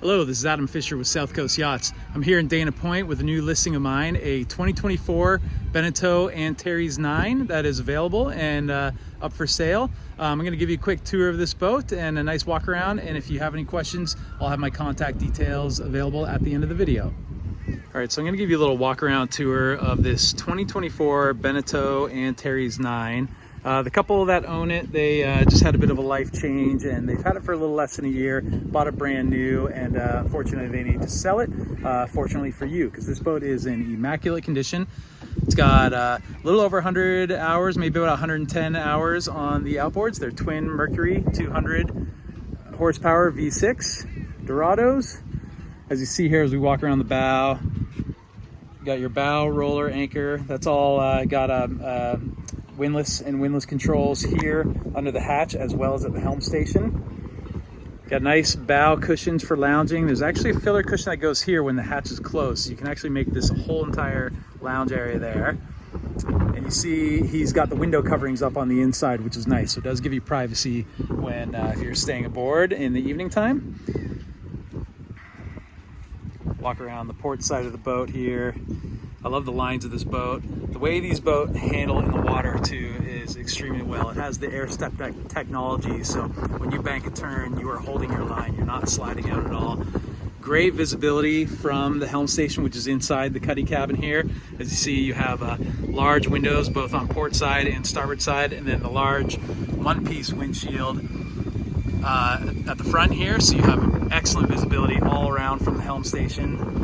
Hello, this is Adam Fisher with South Coast Yachts. I'm here in Dana Point with a new listing of mine, a 2024 Beneteau Antares 9 that is available and up for sale. I'm going to give you a quick tour of this boat and a nice walk around, and if you have any questions, I'll have my contact details available at the end of the video. All right, so I'm going to give you a little walk around tour of this 2024 Beneteau Antares 9. The couple that own it, they just had a bit of a life change, and they've had it for a little less than a year, bought it brand new, and unfortunately they need to sell it. Fortunately for you, because this boat is in immaculate condition. It's got a little over 100 hours, maybe about 110 hours on the outboards. They're twin Mercury 200 horsepower V6 Dorados. As you see here as we walk around the bow, you got your bow roller anchor. That's all got a windlass and windlass controls here under the hatch as well as at the helm station. Got nice bow cushions for lounging. There's actually a filler cushion that goes here when the hatch is closed, so you can actually make this a whole entire lounge area there. And you see he's got the window coverings up on the inside, which is nice, so it does give you privacy when if you're staying aboard in the evening time. Walk around the port side of the boat here. I love the lines of this boat. The way these boats handle in the water too is extremely well. It has the air step technology, so when you bank a turn, you are holding your line. You're not sliding out at all. Great visibility from the helm station, which is inside the cuddy cabin here. As you see, you have large windows both on port side and starboard side, and then the large one-piece windshield at the front here, so you have excellent visibility all around from the helm station.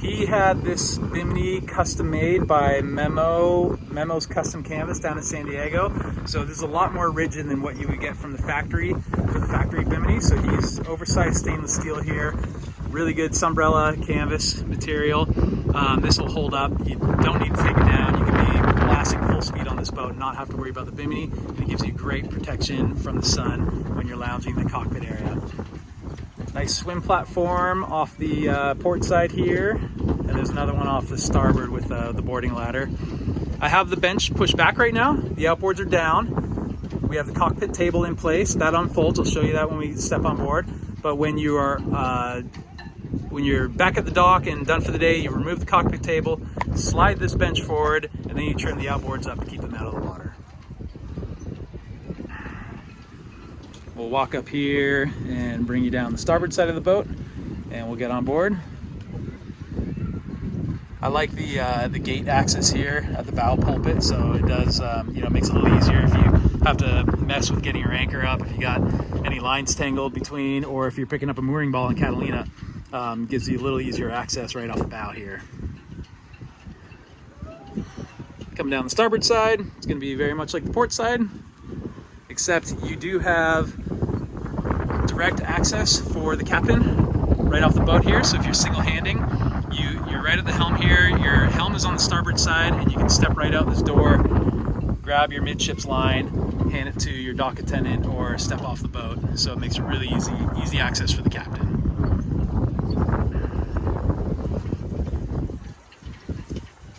He had this bimini custom made by Memo's Custom Canvas down in San Diego. So this is a lot more rigid than what you would get from the factory for the factory bimini. So he's oversized stainless steel here. Really good Sunbrella canvas material. This will hold up. You don't need to take it down. You can be blasting full speed on this boat and not have to worry about the bimini. And it gives you great protection from the sun when you're lounging in the cockpit area. Nice swim platform off the port side here, and there's another one off the starboard with the boarding ladder. I have the bench pushed back right now. The outboards are down. We have the cockpit table in place. That unfolds. I'll show you that when we step on board. But when you are when you're back at the dock and done for the day, you remove the cockpit table, slide this bench forward, and then you trim the outboards up to keep them out of the water. We'll walk up here and bring you down the starboard side of the boat, and we'll get on board. I like the gate access here at the bow pulpit, so it does makes it a little easier if you have to mess with getting your anchor up, if you got any lines tangled between, or if you're picking up a mooring ball in Catalina. Gives you a little easier access right off the bow here. Coming down the starboard side, it's going to be very much like the port side, except you do have direct access for the captain right off the boat here. So if you're single-handing, you're right at the helm here. Your helm is on the starboard side, and you can step right out this door, grab your midships line, hand it to your dock attendant, or step off the boat. So it makes it really easy access for the captain.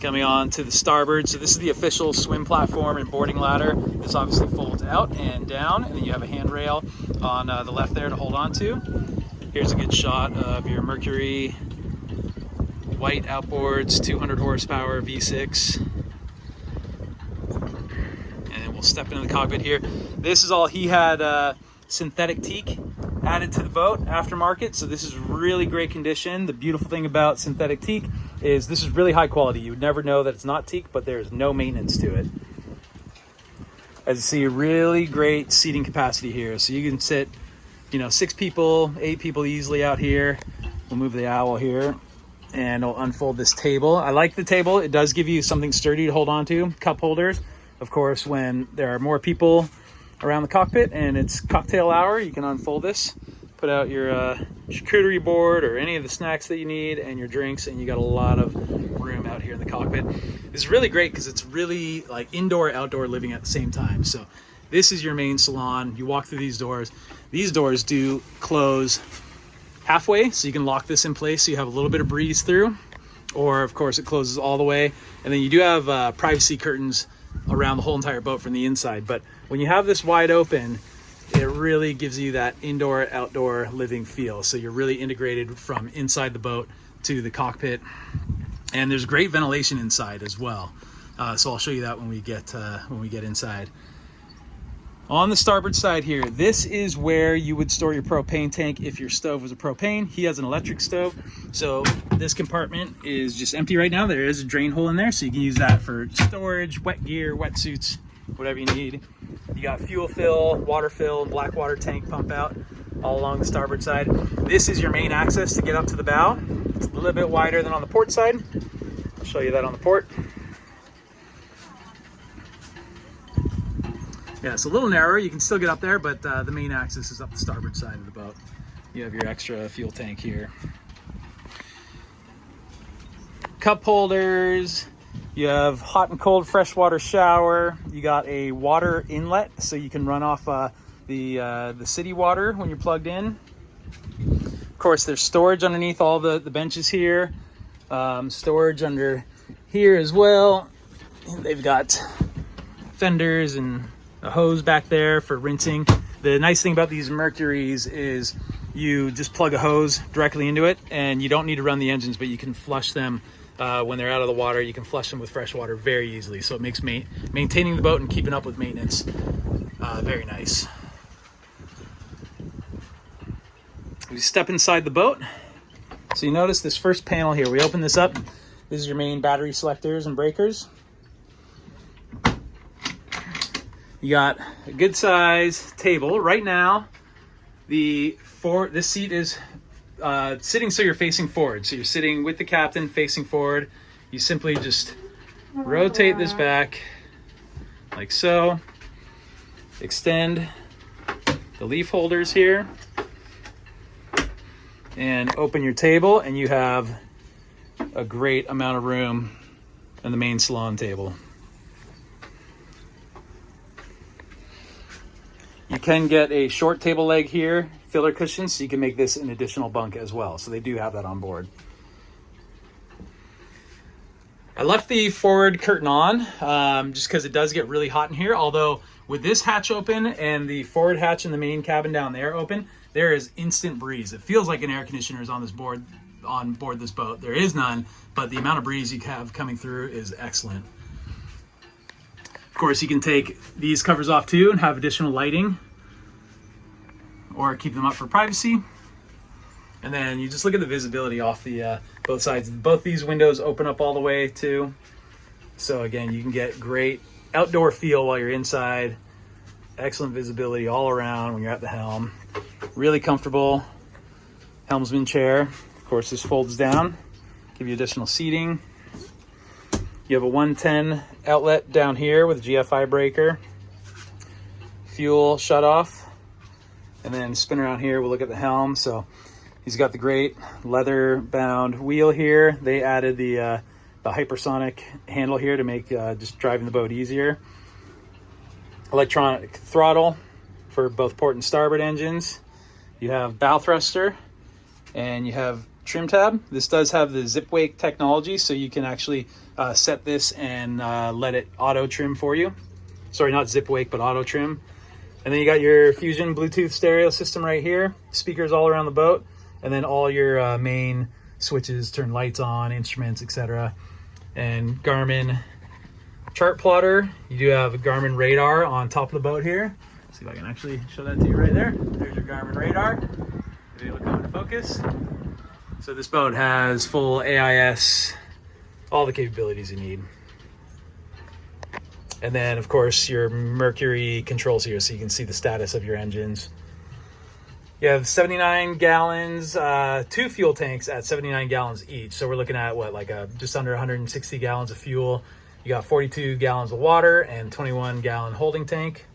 Coming on to the starboard, so this is the official swim platform and boarding ladder. This obviously folds out and down, and then you have a handrail on the left there to hold on to. Here's a good shot of your Mercury white outboards, 200 horsepower V6. And we'll step into the cockpit here. This is all he had synthetic teak added to the boat, aftermarket, so this is really great condition. The beautiful thing about synthetic teak is this is really high quality. You would never know that it's not teak, but there's no maintenance to it. As you see, really great seating capacity here, so you can sit 6 people, 8 people easily out here. We'll move the owl here and I'll unfold this table. I like the table. It does give you something sturdy to hold on to. Cup holders, of course, when there are more people around the cockpit and it's cocktail hour, you can unfold this, put out your charcuterie board or any of the snacks that you need and your drinks, and you got a lot of room out here in the cockpit. This is really great because it's really like indoor outdoor living at the same time. So this is your main salon. You walk through these doors. These doors do close halfway, so you can lock this in place so you have a little bit of breeze through, or of course it closes all the way. And then you do have privacy curtains around the whole entire boat from the inside. But when you have this wide open, it really gives you that indoor outdoor living feel. So you're really integrated from inside the boat to the cockpit, and there's great ventilation inside as well. So I'll show you that when we get inside. On the starboard side here, this is where you would store your propane tank if your stove was a propane. He has an electric stove, so this compartment is just empty right now. There is a drain hole in there, so you can use that for storage, wet gear, wetsuits, whatever you need. You got fuel fill, water fill, and black water tank pump out all along the starboard side. This is your main access to get up to the bow. It's a little bit wider than on the port side. I'll show you that on the port. Yeah, it's a little narrower. You can still get up there, but the main access is up the starboard side of the boat. You have your extra fuel tank here. Cup holders. You have hot and cold freshwater shower. You got a water inlet, so you can run off the city water when you're plugged in. Of course, there's storage underneath all the benches here. Storage under here as well. They've got fenders and a hose back there for rinsing. The nice thing about these Mercuries is you just plug a hose directly into it, and you don't need to run the engines, but you can flush them when they're out of the water. You can flush them with fresh water very easily, so it makes maintaining the boat and keeping up with maintenance very nice. We step inside the boat. So you notice this first panel here. We open this up. This is your main battery selectors and breakers. You got a good size table. Right now, this seat is sitting so you're facing forward. So you're sitting with the captain facing forward. You simply just rotate this back like so. Extend the leaf holders here. And open your table, and you have a great amount of room in the main salon table. You can get a short table leg here, filler cushions, so you can make this an additional bunk as well. So they do have that on board. I left the forward curtain on just because it does get really hot in here. Although with this hatch open and the forward hatch in the main cabin down there open, there is instant breeze. It feels like an air conditioner is on board this boat. There is none, but the amount of breeze you have coming through is excellent. Of course, you can take these covers off too and have additional lighting, or keep them up for privacy. And then you just look at the visibility off the both sides. Both these windows open up all the way too. So again, you can get great outdoor feel while you're inside. Excellent visibility all around when you're at the helm. Really comfortable helmsman chair. Of course, this folds down, give you additional seating. You have a 110 outlet down here with a GFI breaker. Fuel shut off. And then spin around here, we'll look at the helm. So he's got the great leather bound wheel here. They added the hypersonic handle here to make just driving the boat easier. Electronic throttle for both port and starboard engines. You have bow thruster, and you have trim tab. This does have the zip wake technology, so you can actually set this and let it auto trim for you. Sorry, not zip wake, but auto trim. And then you got your Fusion Bluetooth stereo system right here. Speakers all around the boat, and then all your main switches, turn lights on, instruments, etc. And Garmin chart plotter. You do have a Garmin radar on top of the boat here. See if I can actually show that to you right there. There's your Garmin radar. If you look into focus. So this boat has full AIS, all the capabilities you need. And then of course your Mercury controls here, so you can see the status of your engines. You have 79 gallons, 2 fuel tanks at 79 gallons each. So we're looking at what, like just under 160 gallons of fuel. You got 42 gallons of water and 21 gallon holding tank.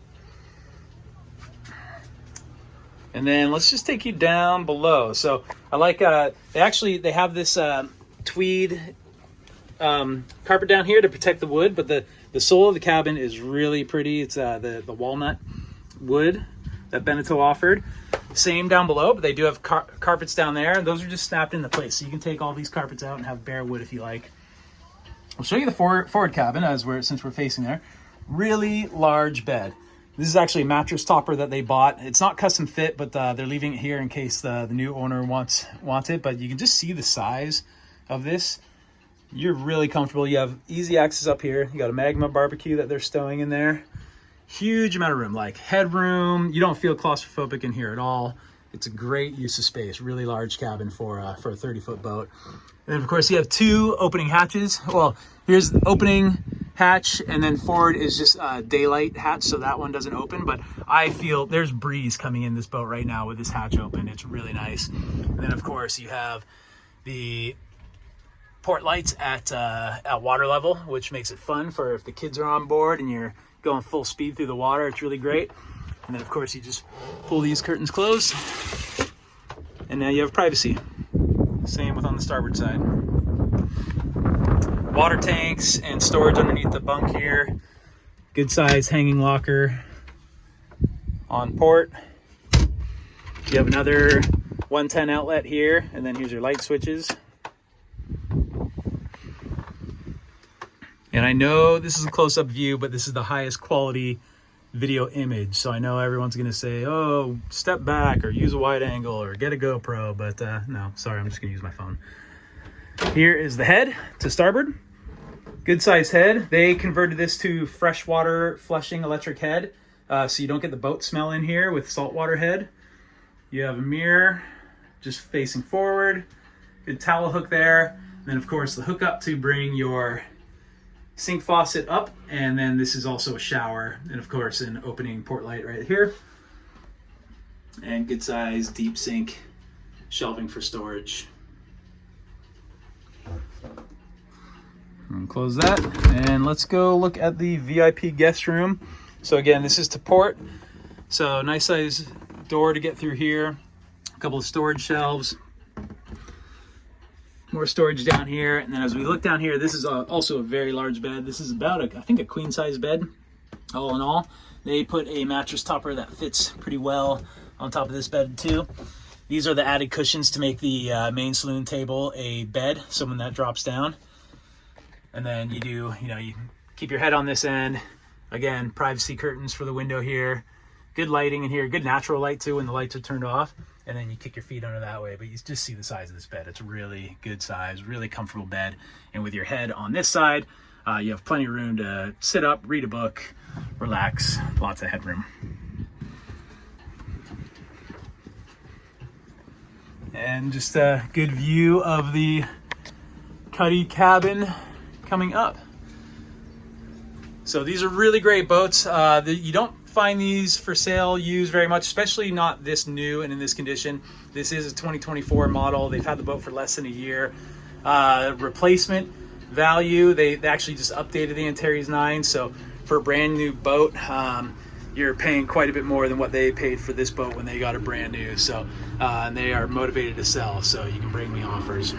And then let's just take you down below. So I like, they have this tweed carpet down here to protect the wood, but the sole of the cabin is really pretty. It's the walnut wood that Beneteau offered. Same down below, but they do have carpets down there, and those are just snapped into place. So you can take all these carpets out and have bare wood if you like. I'll show you the forward cabin since we're facing there. Really large bed. This is actually a mattress topper that they bought. It's not custom fit, but they're leaving it here in case the new owner wants it. But you can just see the size of this. You're really comfortable. You have easy access up here. You got a Magma barbecue that they're stowing in there. Huge amount of room, like headroom. You don't feel claustrophobic in here at all. It's a great use of space. Really large cabin for a 30-foot boat. And then of course you have two opening hatches. Well, here's the opening hatch, and then forward is just a daylight hatch, so that one doesn't open. But I feel there's breeze coming in this boat right now with this hatch open. It's really nice. And then of course you have the port lights at water level, which makes it fun for if the kids are on board and you're going full speed through the water. It's really great. And then of course you just pull these curtains closed, and now you have privacy. Same with on the starboard side. Water tanks and storage underneath the bunk here. Good size hanging locker on port. You have another 110 outlet here, and then here's your light switches. And I know this is a close-up view, but this is the highest quality video image. So I know everyone's gonna say, oh, step back or use a wide angle or get a GoPro, but no, sorry, I'm just gonna use my phone. Here is the head to starboard. Good size head. They converted this to freshwater flushing electric head, so you don't get the boat smell in here with saltwater head. You have a mirror just facing forward. Good towel hook there. And then of course the hookup to bring your sink faucet up, and then this is also a shower, and of course an opening port light right here, and good size deep sink shelving for storage. And close that, and let's go look at the VIP guest room. So again, this is to port, so nice size door to get through here, a couple of storage shelves, more storage down here. And then as we look down here, this is also a very large bed. This is about I think a queen size bed. All in all, they put a mattress topper that fits pretty well on top of this bed too. These are the added cushions to make the main saloon table a bed, so when that drops down. And then you keep your head on this end. Again, privacy curtains for the window here. Good lighting in here, good natural light too when the lights are turned off. And then you kick your feet under that way, but you just see the size of this bed. It's a really good size, really comfortable bed. And with your head on this side, you have plenty of room to sit up, read a book, relax, lots of headroom. And just a good view of the cuddy cabin coming up. So these are really great boats. You don't find these for sale used very much, especially not this new and in this condition. This is a 2024 model. They've had the boat for less than a year. Replacement value, they actually just updated the Antares 9, so for a brand new boat, you're paying quite a bit more than what they paid for this boat when they got it brand new. So and they are motivated to sell, so you can bring me offers.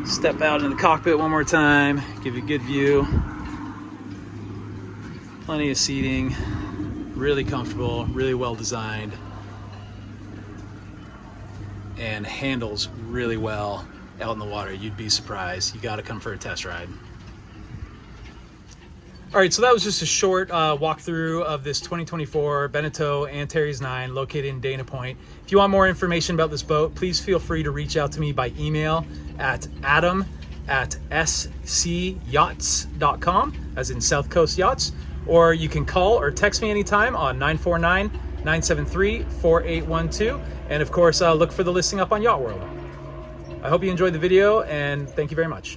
Step out in the cockpit one more time, give you a good view. Plenty of seating, really comfortable, really well designed, and handles really well out in the water. You'd be surprised. You got to come for a test ride. All right, so that was just a short walkthrough of this 2024 Beneteau Antares 9 located in Dana Point. If you want more information about this boat, please feel free to reach out to me by email at adam@scyachts.com, as in South Coast Yachts, or you can call or text me anytime on 949-973-4812. And of course, look for the listing up on Yacht World. I hope you enjoyed the video, and thank you very much.